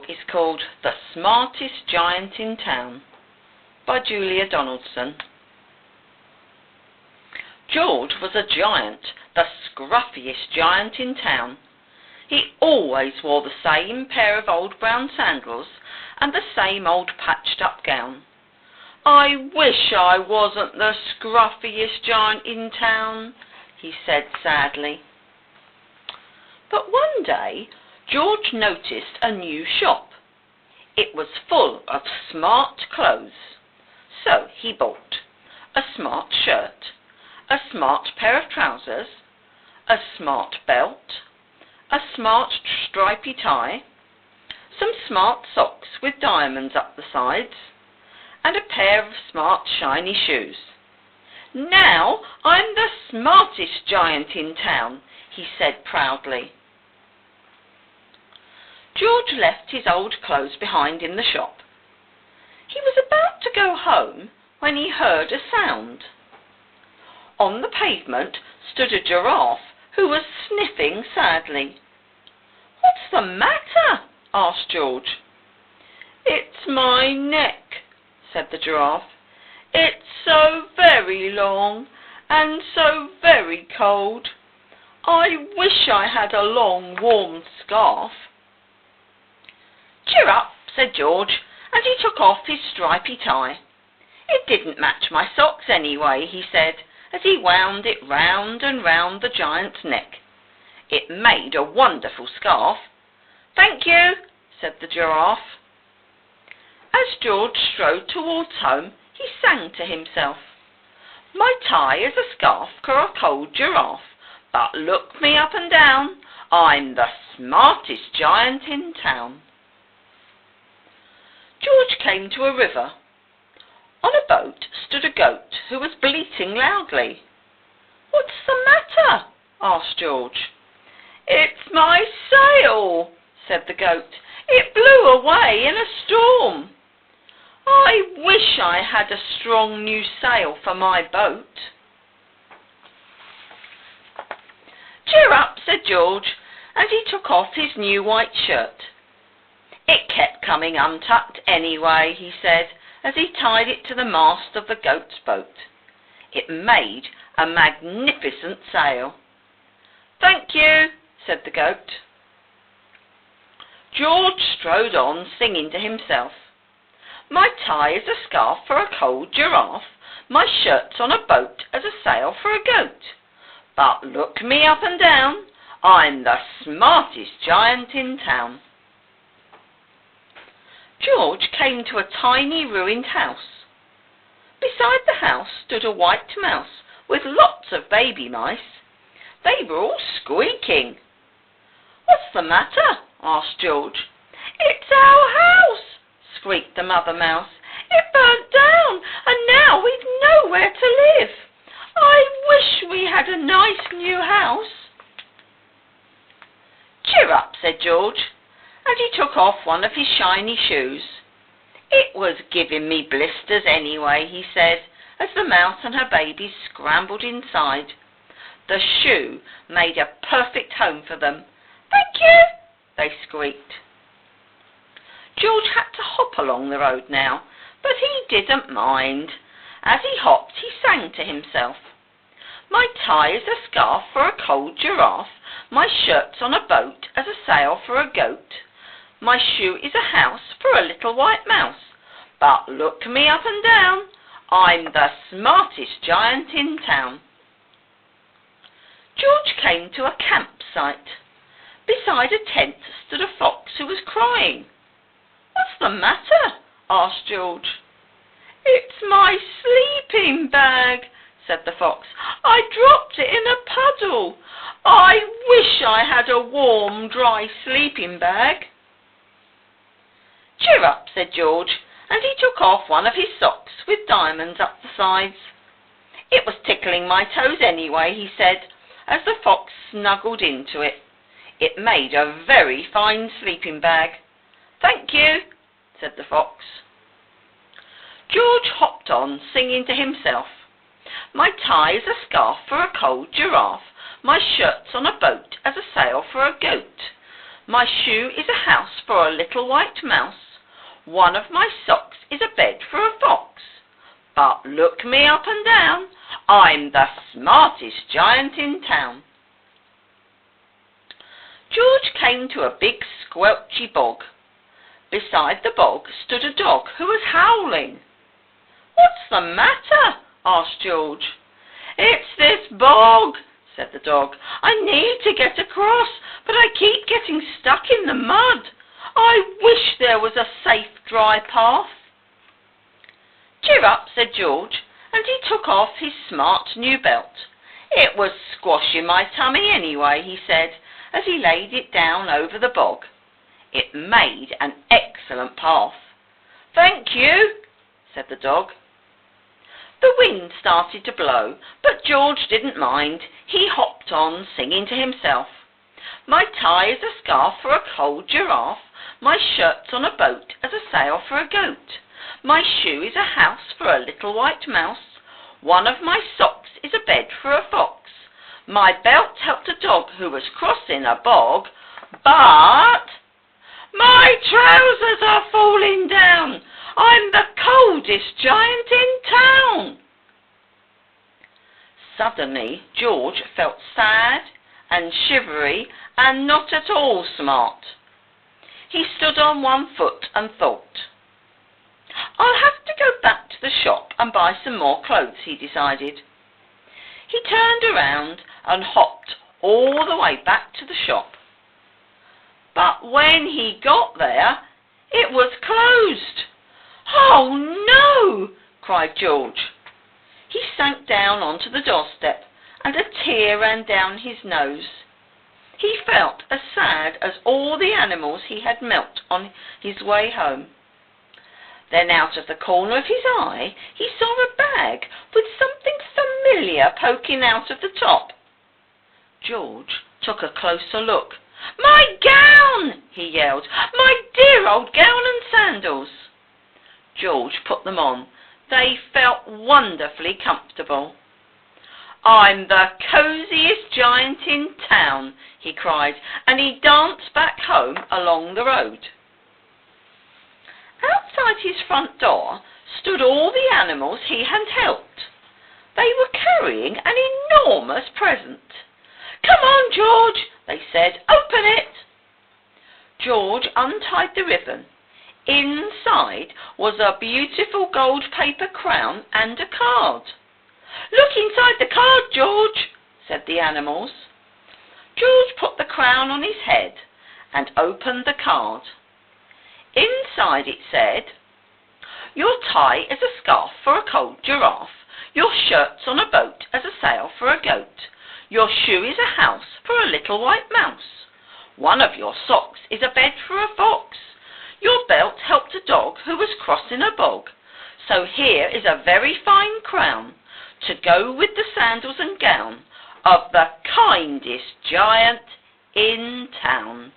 is called The Smartest Giant in Town by Julia Donaldson. George was a giant, the scruffiest giant in town. He always wore the same pair of old brown sandals and the same old patched-up gown. "I wish I wasn't the scruffiest giant in town," he said sadly. But one day, George noticed a new shop. It was full of smart clothes. So he bought a smart shirt, a smart pair of trousers, a smart belt, a smart stripy tie, some smart socks with diamonds up the sides, and a pair of smart shiny shoes. "Now I'm the smartest giant in town," he said proudly. George left his old clothes behind in the shop. He was about to go home when he heard a sound. On the pavement stood a giraffe who was sniffing sadly. "What's the matter?" asked George. "It's my neck," said the giraffe. "It's so very long and so very cold. I wish I had a long warm scarf." "Cheer up," said George, and he took off his stripy tie. "It didn't match my socks anyway," he said, as he wound it round and round the giant's neck. It made a wonderful scarf. "Thank you," said the giraffe. As George strode towards home, he sang to himself, "My tie is a scarf for a cold giraffe, but look me up and down, I'm the smartest giant in town." George came to a river. On a boat stood a goat who was bleating loudly. "What's the matter?" asked George. "It's my sail," said the goat. "It blew away in a storm. I wish I had a strong new sail for my boat." "Cheer up," said George, and he took off his new white shirt. "It kept coming untucked anyway," he said, as he tied it to the mast of the goat's boat. It made a magnificent sail. "Thank you," said the goat. George strode on, singing to himself, "My tie is a scarf for a cold giraffe, my shirt's on a boat as a sail for a goat. But look me up and down, I'm the smartest giant in town." George came to a tiny ruined house. Beside the house stood a white mouse with lots of baby mice. They were all squeaking. "What's the matter?" asked George. "It's our house," squeaked the mother mouse. "It burnt down and now we've nowhere to live. I wish we had a nice new house." "Cheer up," said George, and he took off one of his shiny shoes. "It was giving me blisters anyway," he said, as the mouse and her babies scrambled inside. The shoe made a perfect home for them. "Thank you," they squeaked. George had to hop along the road now, but he didn't mind. As he hopped, he sang to himself, "My tie is a scarf for a cold giraffe, my shirt's on a boat as a sail for a goat. My shoe is a house for a little white mouse, but look me up and down, I'm the smartest giant in town." George came to a campsite. Beside a tent stood a fox who was crying. "What's the matter?" asked George. "It's my sleeping bag," said the fox. "I dropped it in a puddle. I wish I had a warm, dry sleeping bag." "Cheer up," said George, and he took off one of his socks with diamonds up the sides. "It was tickling my toes anyway," he said, as the fox snuggled into it. It made a very fine sleeping bag. "Thank you," said the fox. George hopped on, singing to himself, "My tie is a scarf for a cold giraffe, my shirt's on a boat as a sail for a goat. My shoe is a house for a little white mouse. One of my socks is a bed for a fox. But look me up and down, I'm the smartest giant in town. George came to a big squelchy bog. Beside the bog stood a dog who was howling. "What's the matter?" asked George. "It's this bog," said the dog. "I need to get across, but I keep getting stuck in the mud. I wish there was a safe, dry path." "Cheer up," said George, and he took off his smart new belt. "It was squashing my tummy anyway," he said, as he laid it down over the bog. It made an excellent path. "Thank you," said the dog. The wind started to blow, but George didn't mind. He hopped on, singing to himself. "My tie is a scarf for a cold giraffe. My shirt's on a boat as a sail for a goat. My shoe is a house for a little white mouse. One of my socks is a bed for a fox. My belt helped a dog who was crossing a bog. But my trousers are falling down. I'm the coldest giant in town." Suddenly George felt sad and shivery and not at all smart. He stood on one foot and thought. "I'll have to go back to the shop and buy some more clothes," he decided. He turned around and hopped all the way back to the shop. But when he got there, it was closed. "Oh no!" cried George. He sank down onto the doorstep, and a tear ran down his nose. He felt as sad as all the animals he had met on his way home. Then out of the corner of his eye he saw a bag with something familiar poking out of the top. George took a closer look. "My gown!" he yelled. "My dear old gown and sandals!" George put them on. They felt wonderfully comfortable. "I'm the cosiest giant in town," he cried, and he danced back home along the road. Outside his front door stood all the animals he had helped. They were carrying an enormous present. "Come on, George," they said. "Open it." George untied the ribbon. Inside was a beautiful gold paper crown and a card. "Look inside the card, George," said the animals. George put the crown on his head and opened the card. Inside it said, "Your tie is a scarf for a cold giraffe. Your shirt's on a boat as a sail for a goat. Your shoe is a house for a little white mouse. One of your socks is a bed for a fox. Your belt helped a dog who was crossing a bog. So here is a very fine crown to go with the sandals and gown of the kindest giant in town."